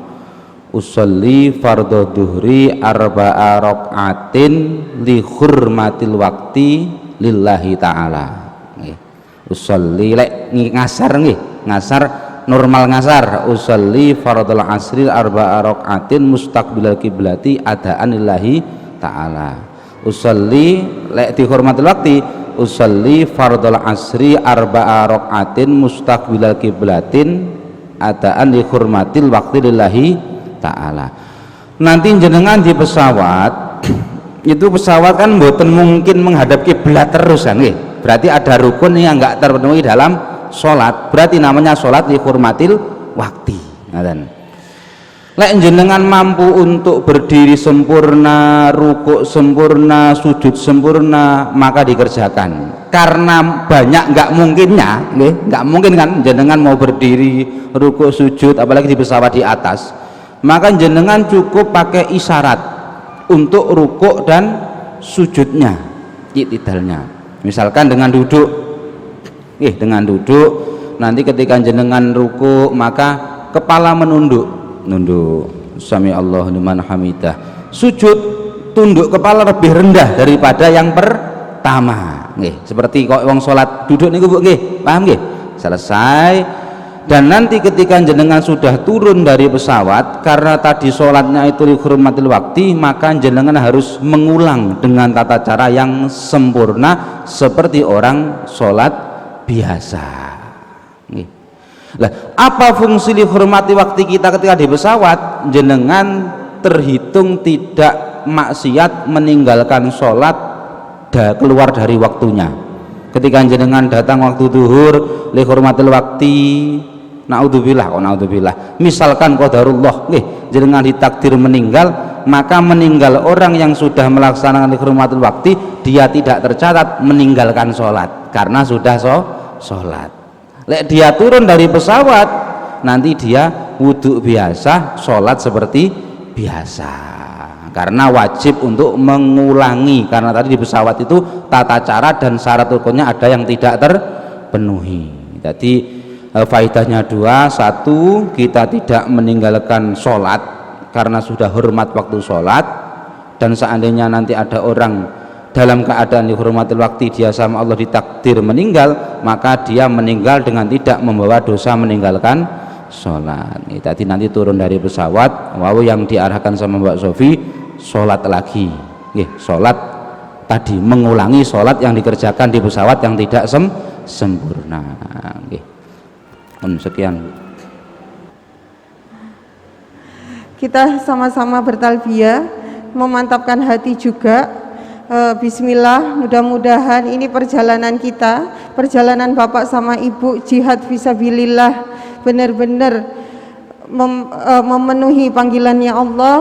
Usolli fardhu duhri arba'a raka'atin li hurmatil wakti lillahi ta'ala. Usolli lek ngasar ngasar normal ngasar. Usolli fardhul asri arba'a raka'atin mustaqbilal kiblati adaan lillahi ta'ala. Usolli lek dihormatil waktu, usolli fardhul asri arba'a raka'atin mustaqbilal kiblatin adaan dihormatil waktu lillahi ta'ala. Nanti jenengan di pesawat itu pesawat kan mboten mungkin menghadap kiblat terus kan, berarti ada rukun yang enggak terpenuhi dalam sholat, berarti namanya sholat dihormatil waktu. Lek jenengan mampu untuk berdiri sempurna, rukuk sempurna, sujud sempurna, maka dikerjakan. Karena banyak nggak mungkinnya, nggak mungkin kan jenengan mau berdiri, rukuk, sujud, apalagi di pesawat di atas, maka jenengan cukup pakai isyarat untuk rukuk dan sujudnya, iktidalnya. Misalkan dengan duduk, dengan duduk, nanti ketika jenengan rukuk maka kepala menunduk, sami Allahu liman hamidah. Sujud tunduk kepala lebih rendah daripada yang pertama, seperti kok wong salat duduk niku Bu, paham nggih? Selesai. Dan nanti ketika jenengan sudah turun dari pesawat, karena tadi sholatnya itu dihormatil waktu, maka jenengan harus mengulang dengan tata cara yang sempurna seperti orang sholat biasa. Lah, apa fungsi dihormati waktu kita ketika di pesawat? Jenengan terhitung tidak maksiat meninggalkan sholat keluar dari waktunya. Ketika jenengan datang waktu duhur dihormatil waktu, naudzubillah, misalkan qadarullah jenengan ditakdir meninggal, maka meninggal orang yang sudah melaksanakan dihormatil waktu, dia tidak tercatat meninggalkan sholat karena sudah sholat. Lek dia turun dari pesawat, nanti dia wudhu biasa, sholat seperti biasa, karena wajib untuk mengulangi, karena tadi di pesawat itu tata cara dan syarat rukunnya ada yang tidak terpenuhi. Jadi faedahnya dua: satu, kita tidak meninggalkan sholat karena sudah hormat waktu sholat, dan seandainya nanti ada orang dalam keadaan dihormatil waktu, dia sama Allah ditakdir meninggal, maka dia meninggal dengan tidak membawa dosa meninggalkan sholat. Tadi nanti turun dari pesawat, yang diarahkan sama Mbak Sofi, sholat lagi, sholat tadi mengulangi sholat yang dikerjakan di pesawat yang tidak sempurna. Sekian. Kita sama-sama bertalbiyah, memantapkan hati juga. Bismillah, mudah-mudahan ini perjalanan kita, perjalanan Bapak sama Ibu jihad fisabilillah, benar-benar memenuhi panggilannya Allah,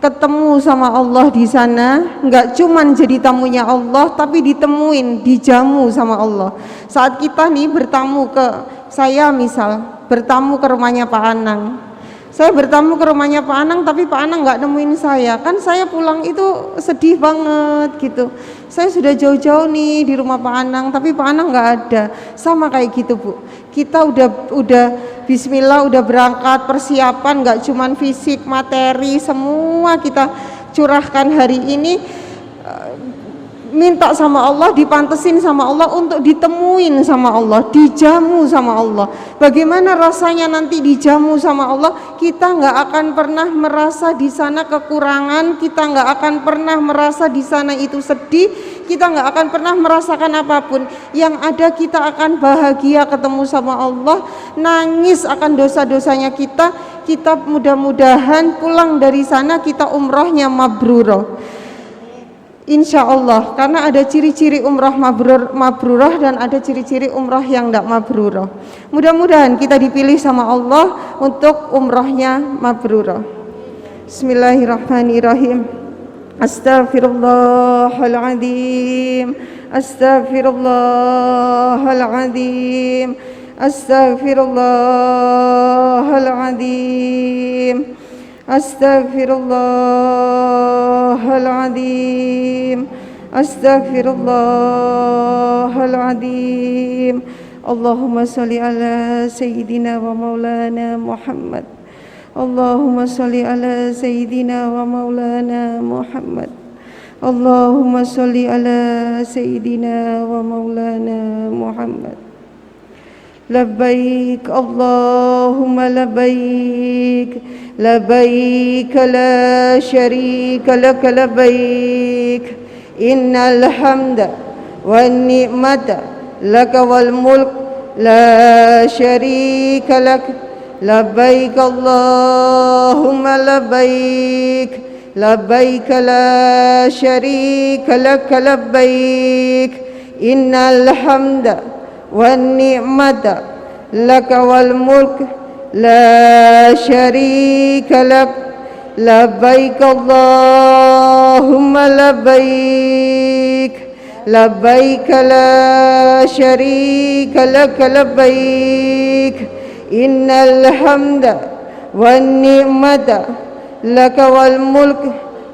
ketemu sama Allah di sana, nggak cuman jadi tamunya Allah, tapi ditemuin, dijamu sama Allah. Saat kita nih bertamu ke, saya misal bertamu ke rumahnya Pak Anang, saya bertamu ke rumahnya Pak Anang, tapi Pak Anang nggak nemuin saya, kan saya pulang itu sedih banget gitu. Saya sudah jauh-jauh nih di rumah Pak Anang, tapi Pak Anang nggak ada. Sama kayak gitu Bu, kita udah Bismillah, udah berangkat, persiapan nggak cuman fisik, materi, semua kita curahkan hari ini, minta sama Allah, dipantesin sama Allah untuk ditemuin sama Allah, dijamu sama Allah. Bagaimana rasanya nanti dijamu sama Allah? Kita nggak akan pernah merasa di sana kekurangan, kita nggak akan pernah merasa di sana itu sedih, kita nggak akan pernah merasakan apapun. Yang ada kita akan bahagia ketemu sama Allah, nangis akan dosa-dosanya kita. Kita mudah-mudahan pulang dari sana kita umrohnya mabrurah. Insya Allah, karena ada ciri-ciri umrah mabrurah dan ada ciri-ciri umrah yang tidak mabrurah. Mudah-mudahan kita dipilih sama Allah untuk umrahnya mabrurah. Bismillahirrahmanirrahim. Astaghfirullahaladzim, astaghfirullahaladzim, astaghfirullahaladzim, astaghfirullahaladzim, astaghfirullahaladzim. Allahumma salli ala sayyidina wa maulana Muhammad. Allahumma salli ala sayyidina wa maulana Muhammad. Allahumma salli ala sayyidina wa maulana Muhammad. Labbaik Allahumma labbaik, labbaik la syarika lak labbaik, innal hamda wan ni'mata laka wal mulk la syarika lak. Labbaik Allahumma labbaik, labbaik la syarika lak labbaik, innal hamda wan ni'mata laka wal mulk la syarika lak. Labbaik Allahumma labbaik, labbaik la syarika lak labbaik, innal hamda wan ni'mata laka wal mulk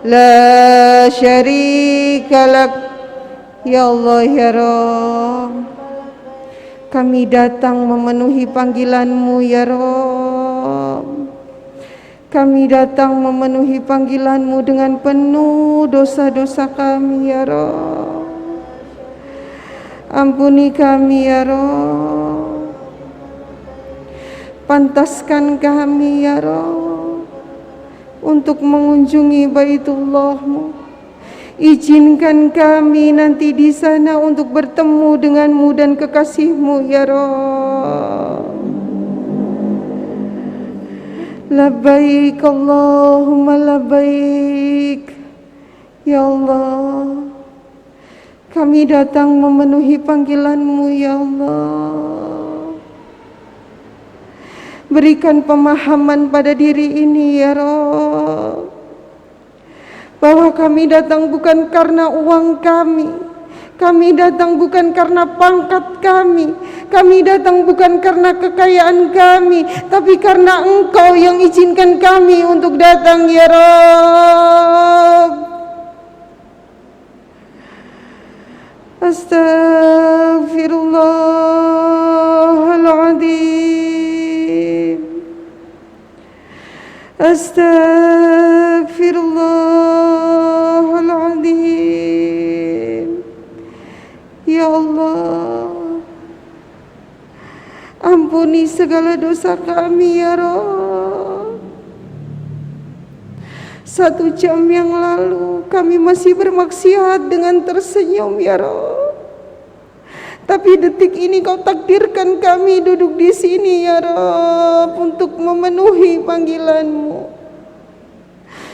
la syarika lak. Ya Allah ya Rabb, kami datang memenuhi panggilan-Mu ya Rabb. Kami datang memenuhi panggilan-Mu dengan penuh dosa-dosa kami ya Rabb. Ampuni kami ya Rabb. Pantaskan kami ya Rabb untuk mengunjungi Baitullah-Mu. Izinkan kami nanti di sana untuk bertemu dengan-Mu dan kekasih-Mu ya Rabb. Labbaik Allahumma labbaik. Ya Allah, kami datang memenuhi panggilan-Mu ya Allah. Berikan pemahaman pada diri ini ya Rabb, bahwa kami datang bukan karena uang kami, kami datang bukan karena pangkat kami datang bukan karena kekayaan kami, tapi karena Engkau yang izinkan kami untuk datang ya Rabb. Astaghfirullahaladzim, astaghfirullahaladzim. Ya Allah, ampuni segala dosa kami ya Rabb. 1 jam yang lalu kami masih bermaksiat dengan tersenyum ya Rabb, tapi detik ini Kau takdirkan kami duduk di sini ya Rabb untuk memenuhi panggilan-Mu.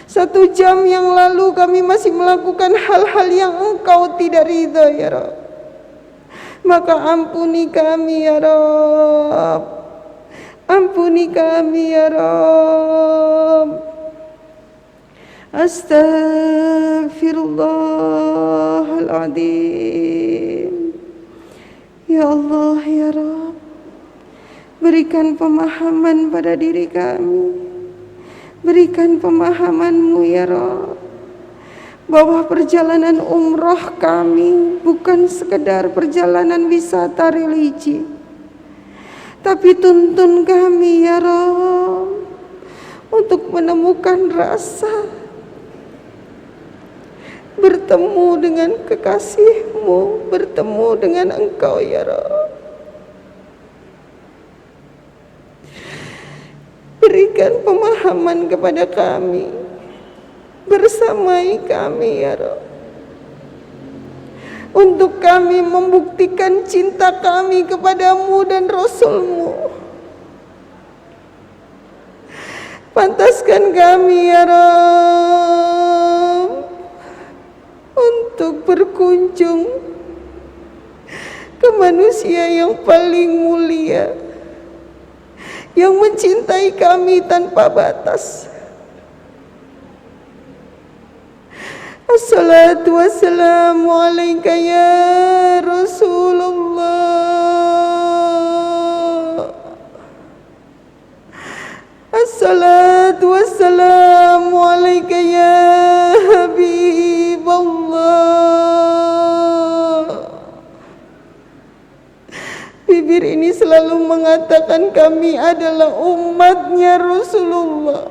1 jam yang lalu kami masih melakukan hal-hal yang Engkau tidak ridha ya Rabb. Maka ampuni kami ya Rabb, ampuni kami ya Rabb. Astaghfirullahaladzim. Ya Allah ya Rabb, berikan pemahaman pada diri kami, berikan pemahaman-Mu ya Rabb, bahwa perjalanan umrah kami bukan sekedar perjalanan wisata religi, tapi tuntun kami ya Rabb untuk menemukan rasa bertemu dengan kekasih-Mu, bertemu dengan Engkau ya Rabb. Berikan pemahaman kepada kami, bersamai kami ya Rabb, untuk kami membuktikan cinta kami kepadamu dan Rasul-Mu. Pantaskan kami ya Rabb untuk untuk berkunjung ke manusia yang paling mulia, yang mencintai kami tanpa batas. Assalatu wassalamu alaika ya Rasulullah. Assalatu wassalamu alaika ya Habiballah. Bibir ini selalu mengatakan kami adalah umatnya Rasulullah,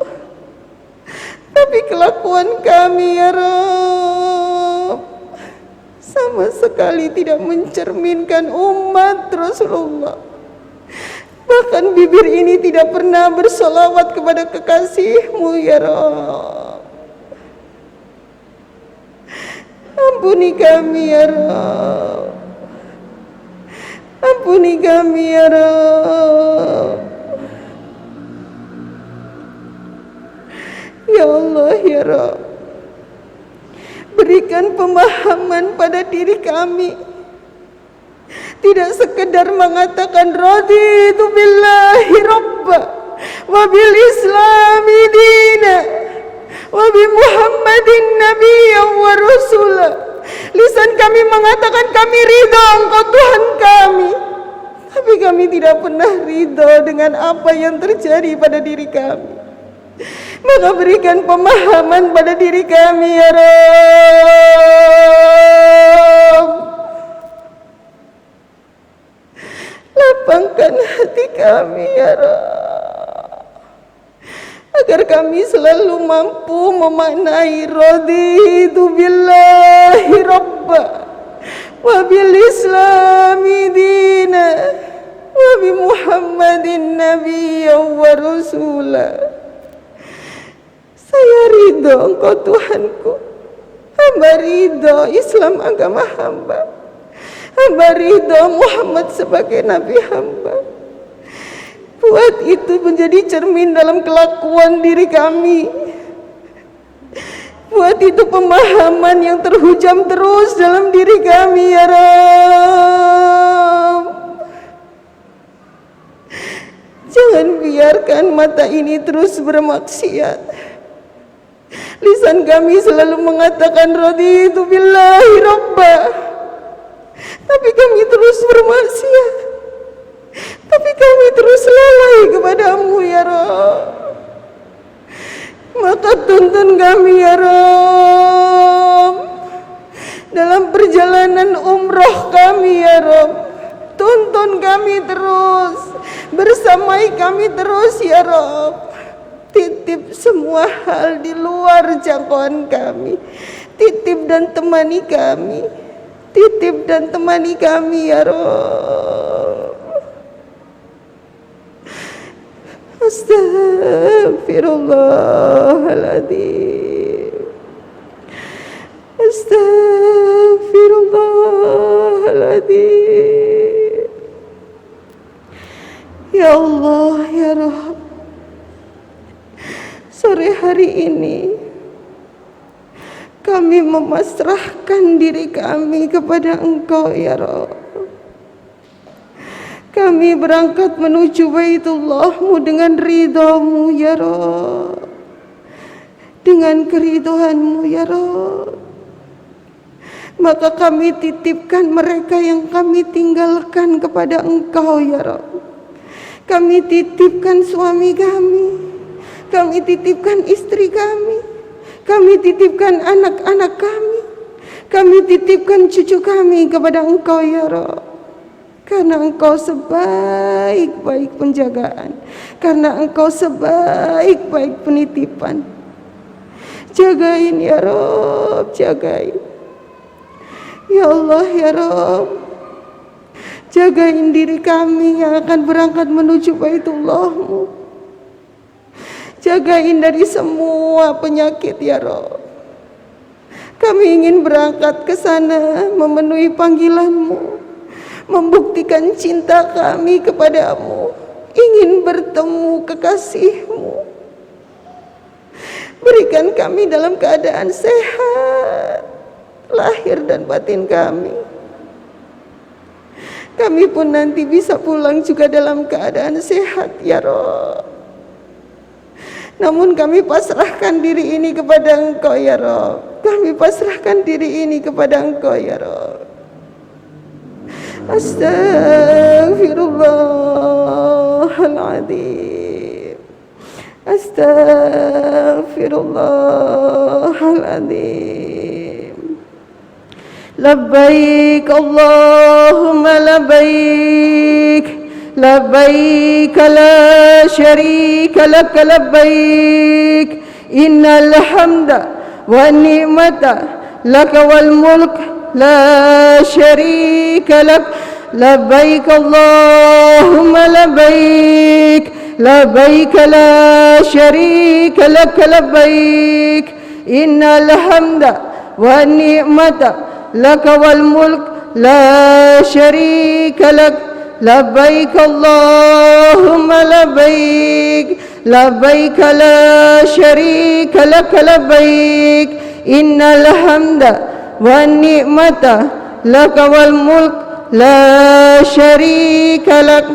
tapi kelakuan kami ya Rabb sama sekali tidak mencerminkan umat Rasulullah. Bahkan bibir ini tidak pernah bersolawat kepada kekasih-Mu ya Rabb. Ampuni kami ya Rabb. Ampuni kami ya Rabb. Ya Allah ya Rabb, berikan pemahaman pada diri kami, tidak sekedar mengatakan raditu billahi rabba wa bil islami dina wa bi muhammadin nabiyyan wa rasula. Lisan kami mengatakan kami ridha Engkau Tuhan kami, tapi kami tidak pernah ridha dengan apa yang terjadi pada diri kami. Maka berikan pemahaman pada diri kami ya Rabb. Lapangkan hati kami ya Rabb, agar kami selalu mampu memaknai raditu billahi rabba wa bil islami dina wa bi muhammadin nabiyyan wa rasula. Saya ridho Engkau Tuhanku, hamba ridho Islam agama hamba, hamba ridho Muhammad sebagai Nabi hamba. Buat itu menjadi cermin dalam kelakuan diri kami. Buat itu pemahaman yang terhujam terus dalam diri kami ya Rabb. Jangan biarkan mata ini terus bermaksiat. Lisan kami selalu mengatakan raditu billahi rabba, tapi kami terus bermaksiat, tapi kami terus lalai kepadamu ya Rabb. Maka tuntun kami ya Rabb dalam perjalanan umroh kami ya Rabb. Tuntun kami terus, bersamai kami terus ya Rabb. Titip semua hal di luar jangkauan kami, titip dan temani kami, titip dan temani kami ya Rabb. Astaghfirullahaladzim. Astaghfirullahaladzim. Ya Allah ya Rabb, sore hari ini kami memasrahkan diri kami kepada Engkau ya Rabb. Kami berangkat menuju Baitullah-Mu dengan ridha-Mu ya Rabb, dengan keridhaan-Mu ya Rabb. Maka kami titipkan mereka yang kami tinggalkan kepada Engkau ya Rabb. Kami titipkan suami kami titipkan istri kami titipkan anak-anak kami titipkan cucu kami kepada Engkau ya Rabb. Karena Engkau sebaik-baik penjagaan, karena Engkau sebaik-baik penitipan. Jagain ya Rabb, jagain. Ya Allah ya Rabb, jagain diri kami yang akan berangkat menuju Baitullah-Mu. Jagain dari semua penyakit ya Rabb. Kami ingin berangkat ke sana memenuhi panggilan-Mu, membuktikan cinta kami kepadamu, ingin bertemu kekasih-Mu. Berikan kami dalam keadaan sehat, lahir dan batin kami. Kami pun nanti bisa pulang juga dalam keadaan sehat ya Rabb. Namun kami pasrahkan diri ini kepada Engkau ya Rabb. Kami pasrahkan diri ini kepada Engkau ya Rabb. Astaghfirullahaladzim. Astaghfirullahaladzim. Labbaik Allahumma labbaik. Labbaik la syarika lak labbaik. Innal hamda wa ni'mata lak wal mulk la syarika lak. Labbaik Allahumma labbaik. Labbaik la syarika lak labbaik. Innal hamda wa ni'mata lak wal mulk la syarika lak. Labbaik Allahumma labbaik. Labbaik la syarika lak labbaik. Innal hamda wa ni'mata lak wal mulk la syarika lak.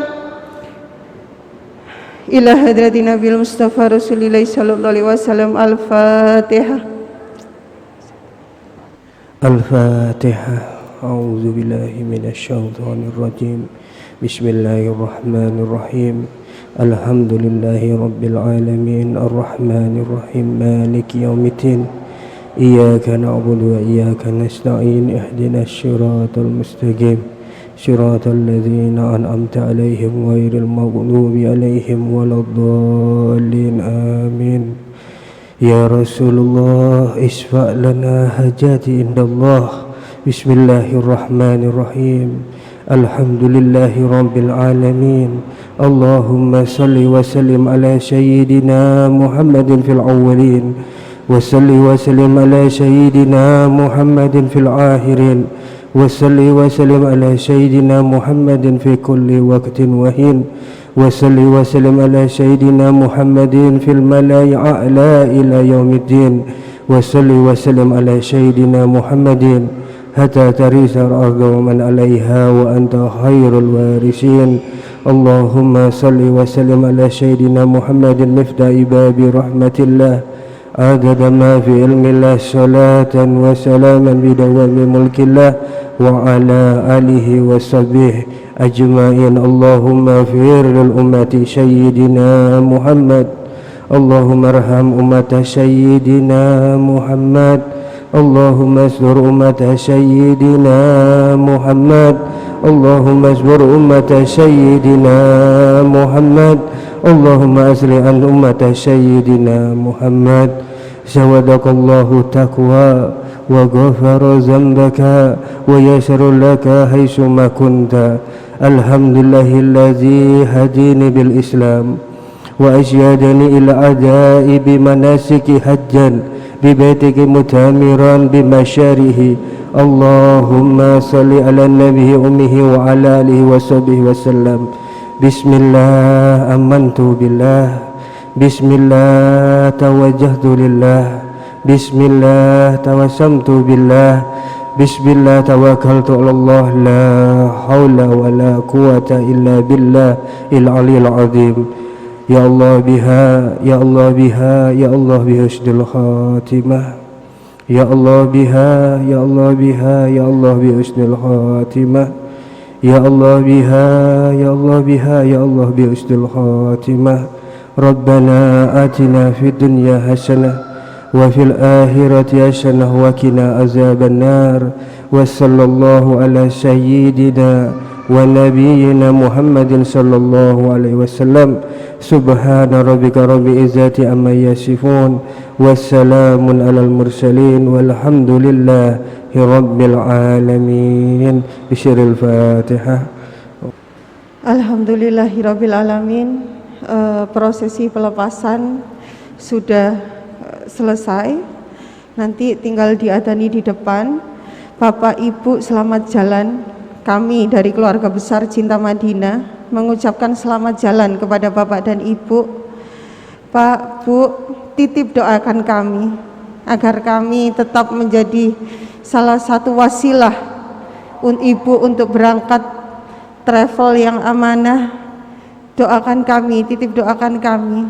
Ila hadratin Nabil Mustafa Rasulillah sallallahu alaihi wasallam. Al-Fatihah. Al-Fatihah. A'udzu billahi minasyaitonir rajim. Bismillahirrahmanirrahim. Alhamdulillahi rabbil alamin. Arrahmanir rahim. Maliki yaumiddin. Iyyaka na'budu wa iyyaka nasta'in. Ihdinas siratal mustaqim. Siratal ladzina an'amta 'alaihim ghairil maghdubi 'alaihim waladdallin. Amin. Ya Rasulullah, isfa' lana hajati indallah. Bismillahirrahmanirrahim. Alhamdulillahi rabbil alamin. Allahumma salli wa sallim ala sayyidina Muhammadin fil awwalin, wa salli wa sallim ala sayyidina Muhammadin fil akhirin, wa salli wa sallim ala sayyidina Muhammadin fi kulli waqtin wa hin, wa salli wa sallim ala sayyidina Muhammadin fil mala'i a'la ila yaumiddin, wa salli wa sallim ala sayyidina Muhammadin hatta tarisar arda wa man 'alaiha wa anta khairul warisin. Allahumma salli wa sallim ala sayyidina Muhammadin miftahi babi rahmatillah adada ma fi ilmillah, salatan wa salaman bidawami mulkillah wa ala alihi wa sahbihi ajma'in. Allahumma fir lil ummati sayyidina Muhammad. Allahumma arham ummata sayyidina Muhammad. Allahumma asbur ummata sayyidina Muhammad. Allahumma asbur ummata sayyidina Muhammad. Allahumma asli an ummata sayyidina Muhammad. Zawadakallahu taqwa wa ghafara zambaka wa yasara laka haitsuma kunta. Alhamdulillahilladzi hadini bil Islam wa asyadani ila adai bi manasiki hajjan ببيتك متامرا بمشاره. اللهم صل على النبي أمه وعلى آله وصحبه وسلم. بسم الله آمنت بالله. بسم الله توجهت لله. بسم الله توسمت بالله. بسم الله توكلت على الله. لا حول ولا قوة إلا بالله العلي العظيم. Ya Allah biha, ya Allah biha, ya Allah bihusnul khatimah. Ya Allah biha, ya Allah biha, ya Allah bihusnul khatimah. Ya Allah biha, ya Allah biha, ya Allah bihusnul khatimah. Rabbana atina fid dunya hasanah wa fil akhirati hasanah wa qina azaban nar. Wa sallallahu ala sayyidina wa nabiyyina Muhammadin sallallahu alaihi wasallam. Subhana rabbika rabbil izzati amma yasifun, wassalamun alal mursalin, walhamdulillahi rabbil alamin. Bisyiril Fatihah. Alhamdulillahi rabbil alamin. Prosesi pelepasan sudah selesai. Nanti tinggal diadani di depan. Bapak Ibu selamat jalan. Kami dari keluarga besar Cinta Madinah mengucapkan selamat jalan kepada Bapak dan Ibu. Pak, Bu, titip doakan kami agar kami tetap menjadi salah satu wasilah ibu untuk berangkat travel yang amanah. Doakan kami, titip doakan kami.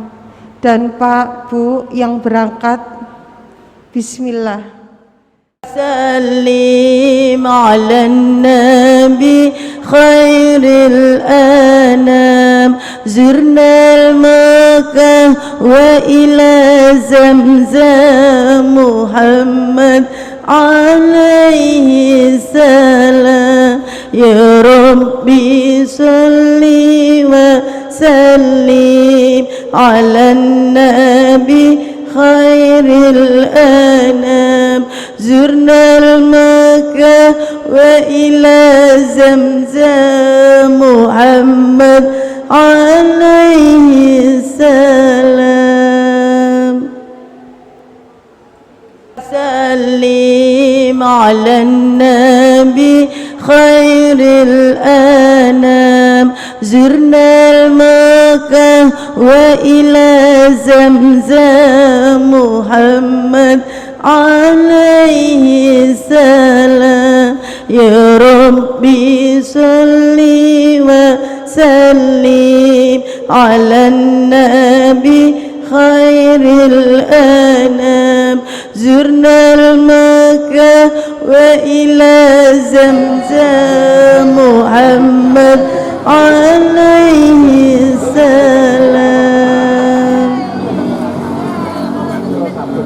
Dan Pak, Bu yang berangkat, bismillah. سلم على النبي خير الأنام زرنا المكة وإلى زمزم محمد عليه السلام يا ربي صل وسلم على النبي خير الأنام زرنا المكة وإلى زمزم محمد عليه السلام سلم على النبي خير الأنام زرنا المكة وإلى زمزم محمد عليه السلام يا ربي صل وسلم على النبي خير الأنام زرنا المكة وإلى زمزم محمد عليه السلام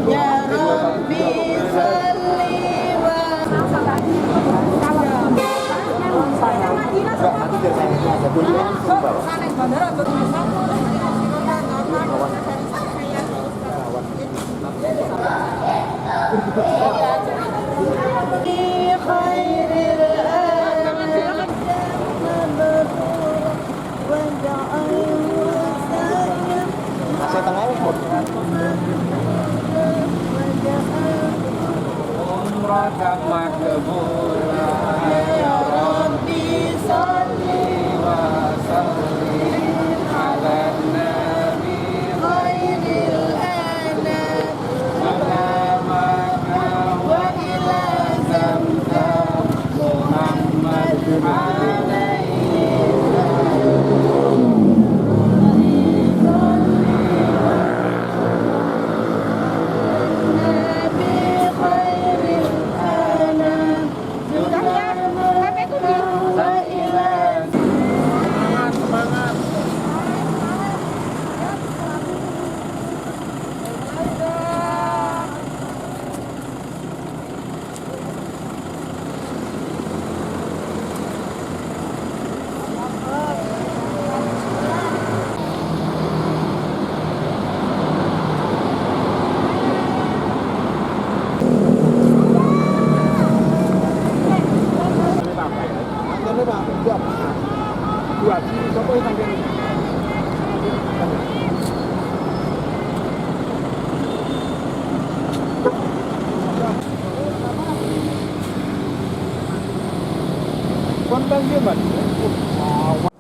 يا ربي صل خير الأنام umrah makbula يا ربي صل وسلم على النبي خير الأنام سلامنا وإلى زمزم محمد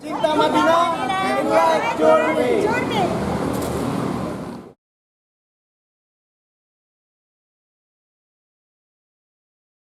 Cinta Madinah, like journey.